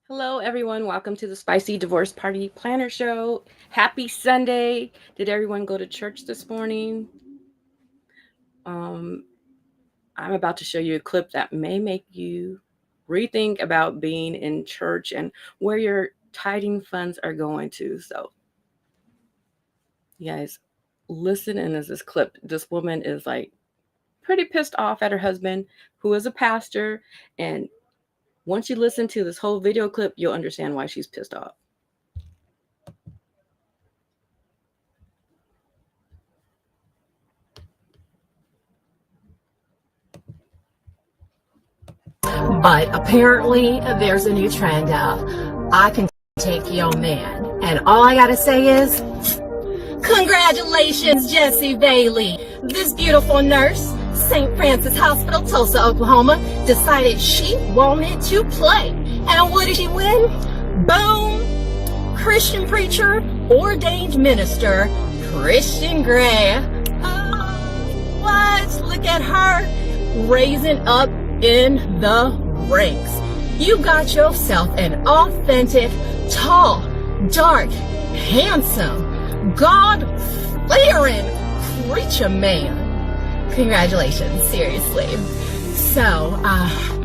Hello, everyone. Welcome to the Spicy Divorce Party Planner Show. Happy Sunday. Did everyone go to church this morning? Um, I'm about to show you a clip that may make you rethink about being in church and where your tithing funds are going to. So, you guys, listen. And as this clip, this woman is like pretty pissed off at her husband, who is a pastor. And once you listen to this whole video clip, you'll understand why she's pissed off. But apparently, there's a new trend of I can take your man. And all I gotta say is, congratulations, Jessie Bailey. This beautiful nurse, St. Francis Hospital, Tulsa, Oklahoma, decided she wanted to play. And what did she win? Boom! Christian preacher, ordained minister, Christian Grey. Oh, what? Look at her raising up in the ranks. You got yourself an authentic, tall, dark, handsome, God-fearing preacher man. Congratulations, seriously. So,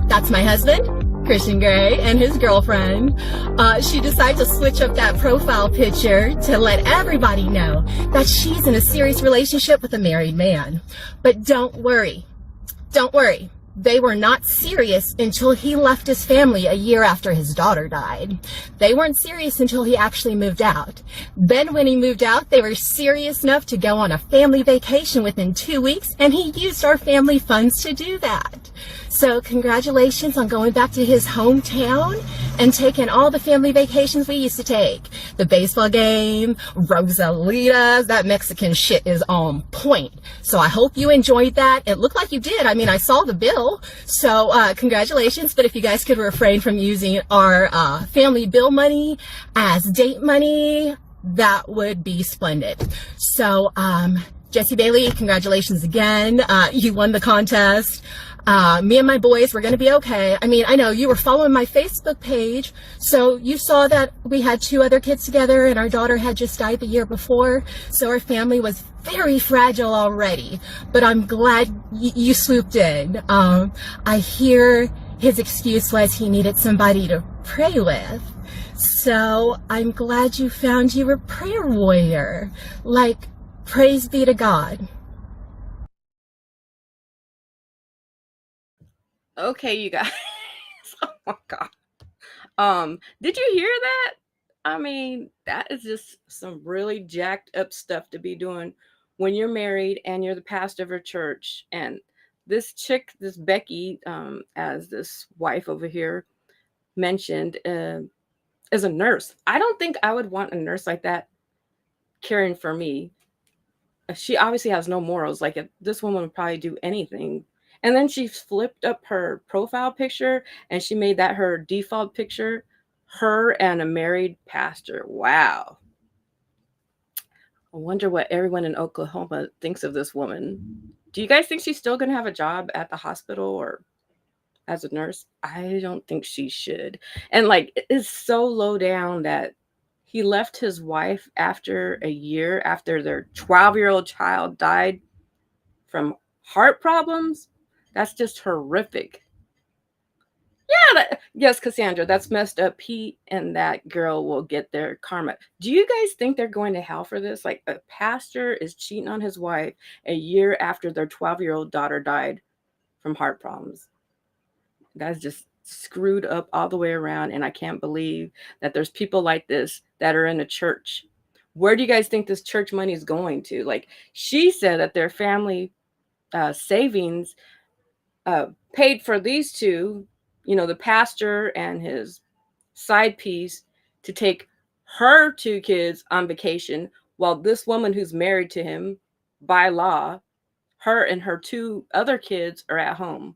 that's my husband, Christian Grey, and his girlfriend. She decided to switch up that profile picture to let everybody know that she's in a serious relationship with a married man. But don't worry. Don't worry. They were not serious until he left his family a year after his daughter died. They weren't serious until he actually moved out. Then when he moved out, they were serious enough to go on a family vacation within 2 weeks, and he used our family funds to do that. So congratulations on going back to his hometown and taking all the family vacations we used to take. The baseball game, Rosalitas, that Mexican shit is on point. So I hope you enjoyed that. It looked like you did. I mean, I saw the bill. So congratulations. But if you guys could refrain from using our family bill money as date money, that would be splendid. So Jessie Bailey, congratulations again. You won the contest. Me and my boys were going to be okay. I mean, I know you were following my Facebook page, so you saw that we had 2 other kids together and our daughter had just died the year before. So our family was very fragile already, but I'm glad you swooped in. I hear his excuse was he needed somebody to pray with. So I'm glad you found you a prayer warrior. Like, praise be to God. Okay, you guys. Oh my God. Did you hear that? I mean, that is just some really jacked up stuff to be doing when you're married and you're the pastor of a church. And this chick, this Becky, as this wife over here mentioned, is a nurse. I don't think I would want a nurse like that caring for me. She obviously has no morals. Like, if this woman would probably do anything. And then she flipped up her profile picture and she made that her default picture, her and a married pastor. Wow. I wonder what everyone in Oklahoma thinks of this woman. Do you guys think she's still going to have a job at the hospital or as a nurse? I don't think she should. And like, it's so low down that he left his wife after a year after their 12-year-old child died from heart problems. That's just horrific. Yeah, yes, Cassandra, that's messed up. He and that girl will get their karma. Do you guys think they're going to hell for this? Like, a pastor is cheating on his wife a year after their 12-year-old daughter died from heart problems. That's just screwed up all the way around. And I can't believe that there's people like this that are in the church. Where do you guys think this church money is going to? Like, she said that their family savings paid for these two, the pastor and his side piece, to take her 2 kids on vacation, while this woman who's married to him by law, her and her 2 other kids are at home.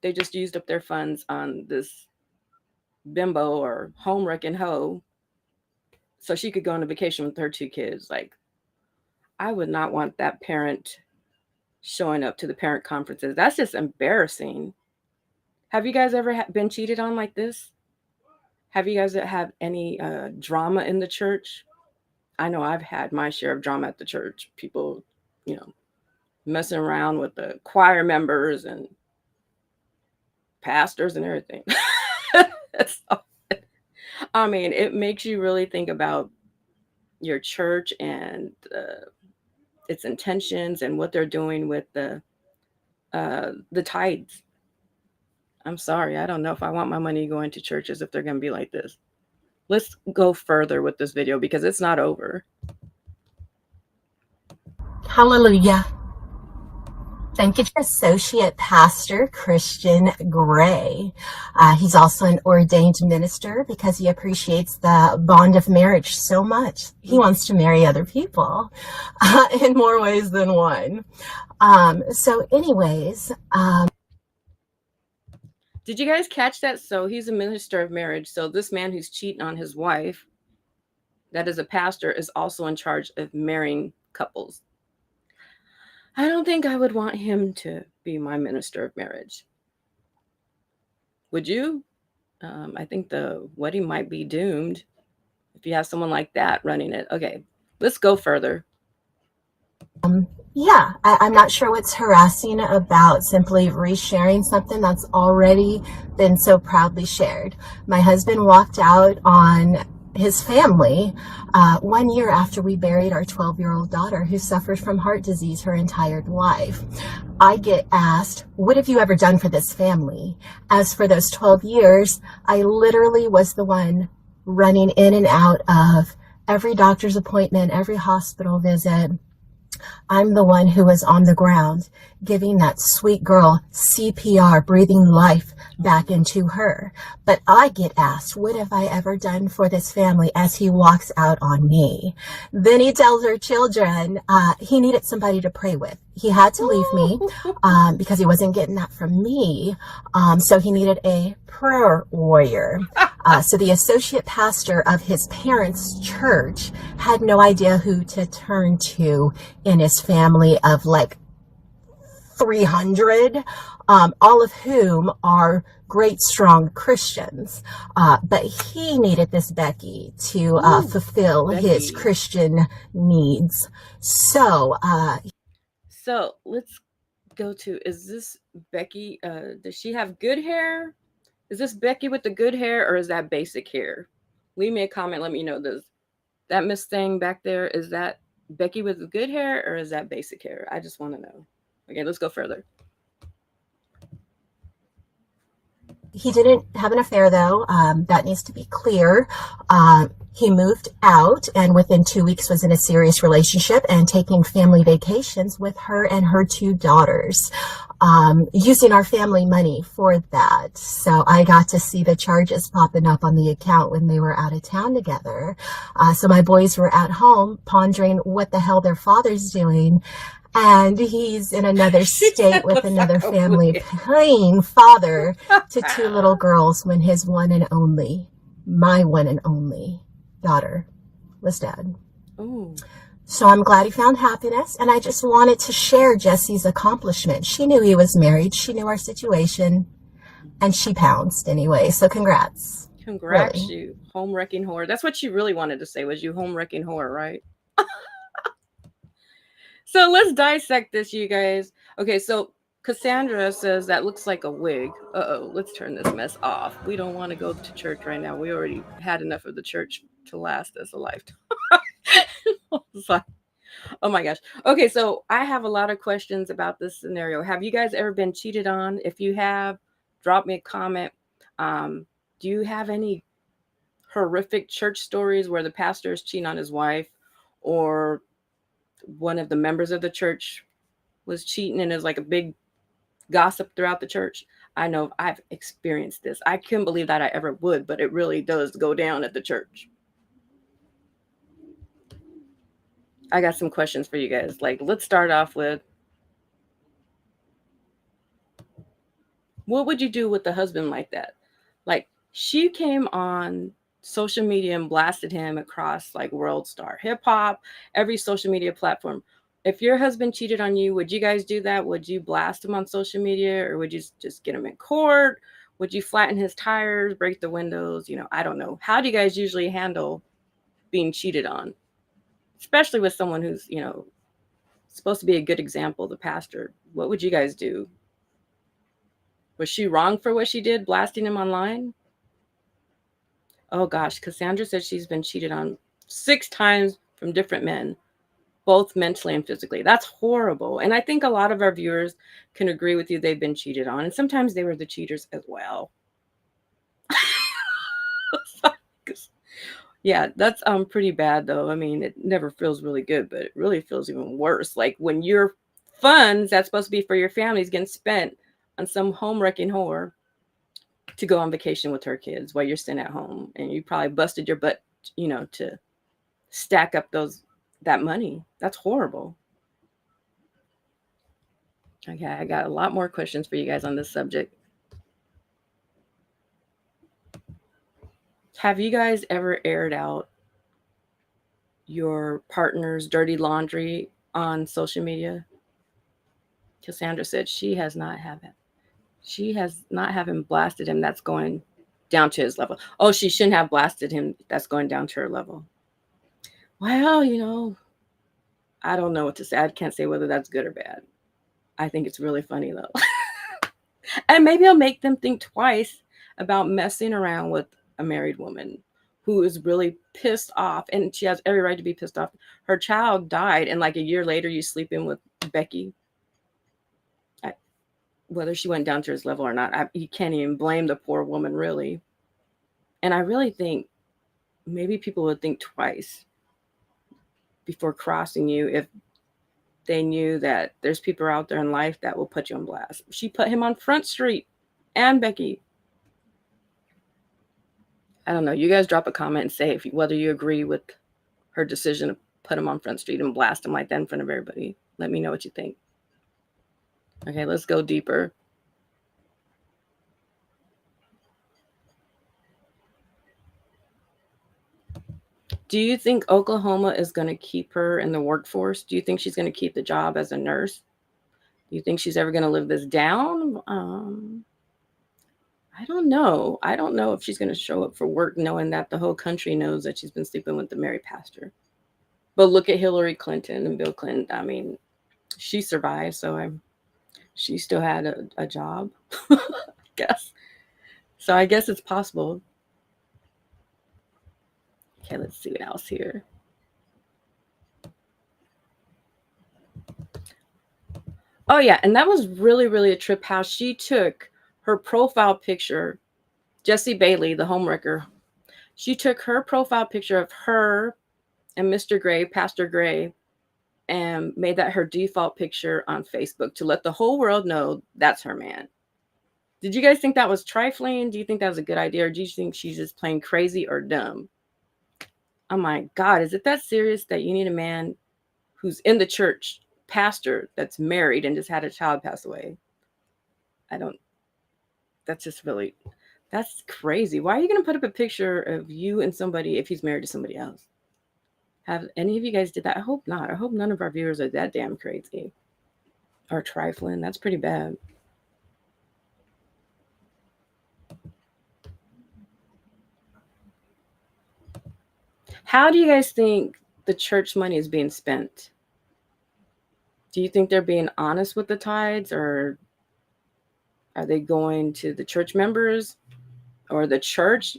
They just used up their funds on this bimbo or home wrecking hoe so she could go on a vacation with her 2 kids. Like, I would not want that parent showing up to the parent conferences. That's just embarrassing. Have you guys ever been cheated on like this? Have you guys had any drama in the church? I know I've had my share of drama at the church. People, you know, messing around with the choir members and pastors and everything. So, I mean, it makes you really think about your church and its intentions and what they're doing with the tithes. I'm sorry, I don't know if I want my money going to churches if they're going to be like this. Let's go further with this video because it's not over. Hallelujah. Thank you to Associate Pastor Christian Gray. He's also an ordained minister because he appreciates the bond of marriage so much. He wants to marry other people in more ways than one. So anyways, did you guys catch that? So he's a minister of marriage. So this man who's cheating on his wife, that is a pastor, is also in charge of marrying couples. I don't think I would want him to be my minister of marriage. Would you? I think the wedding might be doomed if you have someone like that running it. Okay, let's go further. Yeah, I'm not sure what's harassing about simply resharing something that's already been so proudly shared. My husband walked out on his family 1 year after we buried our 12-year-old daughter who suffered from heart disease her entire life. I get asked, what have you ever done for this family? As for those 12 years, I literally was the one running in and out of every doctor's appointment, every hospital visit. I'm the one who was on the ground giving that sweet girl CPR, breathing life back into her. But I get asked, what have I ever done for this family, as he walks out on me? Then he tells her children he needed somebody to pray with. He had to leave me because he wasn't getting that from me. So he needed a prayer warrior. So the associate pastor of his parents' church had no idea who to turn to in his family of like 300, all of whom are great, strong Christians. But he needed this Becky to fulfill his Christian needs. So let's go to, is this Becky? Does she have good hair? Is this Becky with the good hair, or is that basic hair? Leave me a comment. Let me know. That Miss thing back there, is that Becky with the good hair, or is that basic hair? I just want to know. Okay, let's go further. He didn't have an affair, though. That needs to be clear. He moved out and within 2 weeks was in a serious relationship and taking family vacations with her and her 2 daughters, using our family money for that. So I got to see the charges popping up on the account when they were out of town together. So my boys were at home pondering what the hell their father's doing. And he's in another state with another family, playing father to 2 little girls when his one and only, my one and only daughter was dead. Ooh. So I'm glad he found happiness, and I just wanted to share Jesse's accomplishment. She knew he was married. She knew our situation, and she pounced anyway. So congrats. Congrats, really. You home wrecking whore. That's what you really wanted to say, was you home wrecking whore, right? So let's dissect this, you guys. Okay, so Cassandra says that looks like a wig. Uh-oh, let's turn this mess off. We don't want to go to church right now. We already had enough of the church to last us a lifetime. Oh my gosh. Okay, so I have a lot of questions about this scenario. Have you guys ever been cheated on? If you have, drop me a comment. Do you have any horrific church stories where the pastor is cheating on his wife, or one of the members of the church was cheating and is like a big gossip throughout the church? I know I've experienced this. I couldn't believe that I ever would, but it really does go down at the church. I got some questions for you guys. Like, let's start off with, what would you do with a husband like that? Like, she came on social media and blasted him across like World Star Hip Hop, every social media platform. If your husband cheated on you, would you guys do that? Would you blast him on social media, or would you just get him in court? Would you flatten his tires, break the windows? I don't know. How do you guys usually handle being cheated on? Especially with someone who's, supposed to be a good example, the pastor. What would you guys do? Was she wrong for what she did, blasting him online? Oh gosh, Cassandra said she's been cheated on 6 times from different men, both mentally and physically. That's horrible. And I think a lot of our viewers can agree with you. They've been cheated on, and sometimes they were the cheaters as well. Yeah, that's pretty bad though. I mean, it never feels really good, but it really feels even worse. Like when your funds that's supposed to be for your family is getting spent on some home wrecking whore to go on vacation with her kids while you're sitting at home, and you probably busted your butt, to stack up that money. That's horrible. Okay, I got a lot more questions for you guys on this subject. Have you guys ever aired out your partner's dirty laundry on social media? Cassandra said she has not having blasted him. That's going down to his level. Oh, she shouldn't have blasted him. That's going down to her level. Well, I don't know what to say. I can't say whether that's good or bad. I think it's really funny though. And maybe it'll make them think twice about messing around with a married woman who is really pissed off, and she has every right to be pissed off. Her child died, and like a year later, you sleep in with Becky. Whether she went down to his level or not, you can't even blame the poor woman, really. And I really think maybe people would think twice before crossing you if they knew that there's people out there in life that will put you on blast. She put him on Front Street, and Becky. I don't know. You guys drop a comment and say whether you agree with her decision to put him on Front Street and blast him like that in front of everybody. Let me know what you think. Okay, let's go deeper. Do you think Oklahoma is going to keep her in the workforce? Do you think she's going to keep the job as a nurse? Do you think she's ever going to live this down? I don't know. I don't know if she's going to show up for work knowing that the whole country knows that she's been sleeping with the married pastor. But look at Hillary Clinton and Bill Clinton. I mean, she survived, so she still had a job, I guess. So I guess it's possible. Okay, let's see what else here. Oh, yeah, and that was really, really a trip how she took her profile picture, Jessie Bailey, the homewrecker. She took her profile picture of her and Mr. Gray, Pastor Gray, and made that her default picture on Facebook to let the whole world know that's her man. Did you guys think that was trifling? Do you think that was a good idea? Or do you think she's just plain crazy or dumb? Oh my God, is it that serious that you need a man who's in the church, pastor, that's married and just had a child pass away? That's crazy. Why are you going to put up a picture of you and somebody if he's married to somebody else? Have any of you guys did that? I hope not. I hope none of our viewers are that damn crazy or trifling. That's pretty bad. How do you guys think the church money is being spent? Do you think they're being honest with the tithes, or are they going to the church members or the church,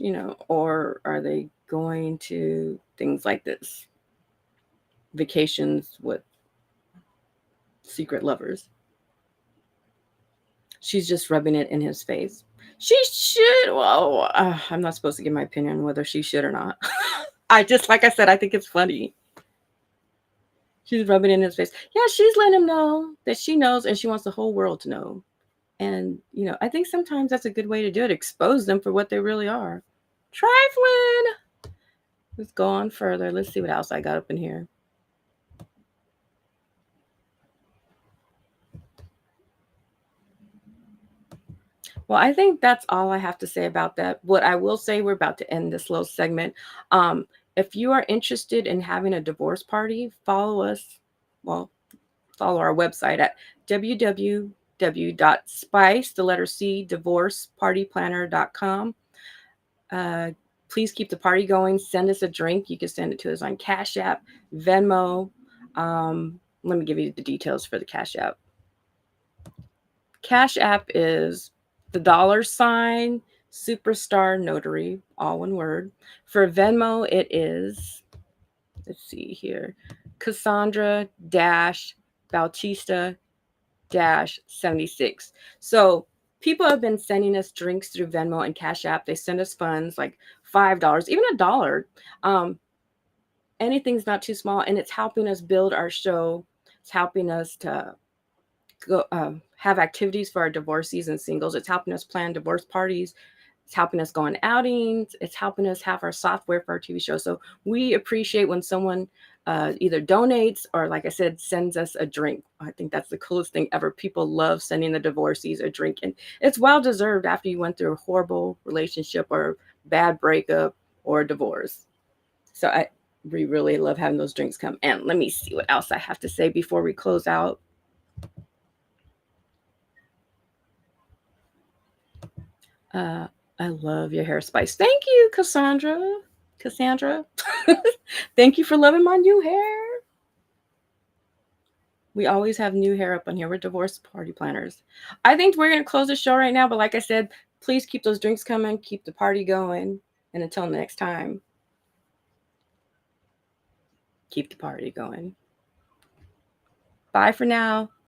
or are they going to things like this? Vacations with secret lovers. She's just rubbing it in his face. She should. Well, I'm not supposed to give my opinion on whether she should or not. Like I said, I think it's funny. She's rubbing it in his face. Yeah, she's letting him know that she knows, and she wants the whole world to know. And, I think sometimes that's a good way to do it. Expose them for what they really are. Trifling. Let's go on further. Let's see what else I got up in here. Well, I think that's all I have to say about that. What I will say, we're about to end this little segment. If you are interested in having a divorce party, follow us. Well, follow our website at www.divorceparty.com. www.spice, the letter C, divorcepartyplanner.com. Please keep the party going. Send us a drink. You can send it to us on Cash App, Venmo. Let me give you the details for the Cash App. Cash App is the $ Superstar Notary, all one word. For Venmo, it is, let's see here, Cassandra-Bautista-76. So people have been sending us drinks through Venmo and Cash App. They send us funds like $5, even $1. Anything's not too small, and it's helping us build our show. It's helping us to go have activities for our divorcees and singles. It's helping us plan divorce parties. It's helping us go on outings. It's helping us have our software for our TV show. So we appreciate when someone either donates or, like I said, sends us a drink. I think that's the coolest thing ever. People love sending the divorcees a drink, and it's well deserved after you went through a horrible relationship or bad breakup or divorce. So we really love having those drinks come. And let me see what else I have to say before we close out. I love your hair, Spice. Thank you, Cassandra. Thank you for loving my new hair. We always have new hair up on here. We're divorce party planners. I think we're going to close the show right now. But like I said, please keep those drinks coming. Keep the party going. And until next time, keep the party going. Bye for now.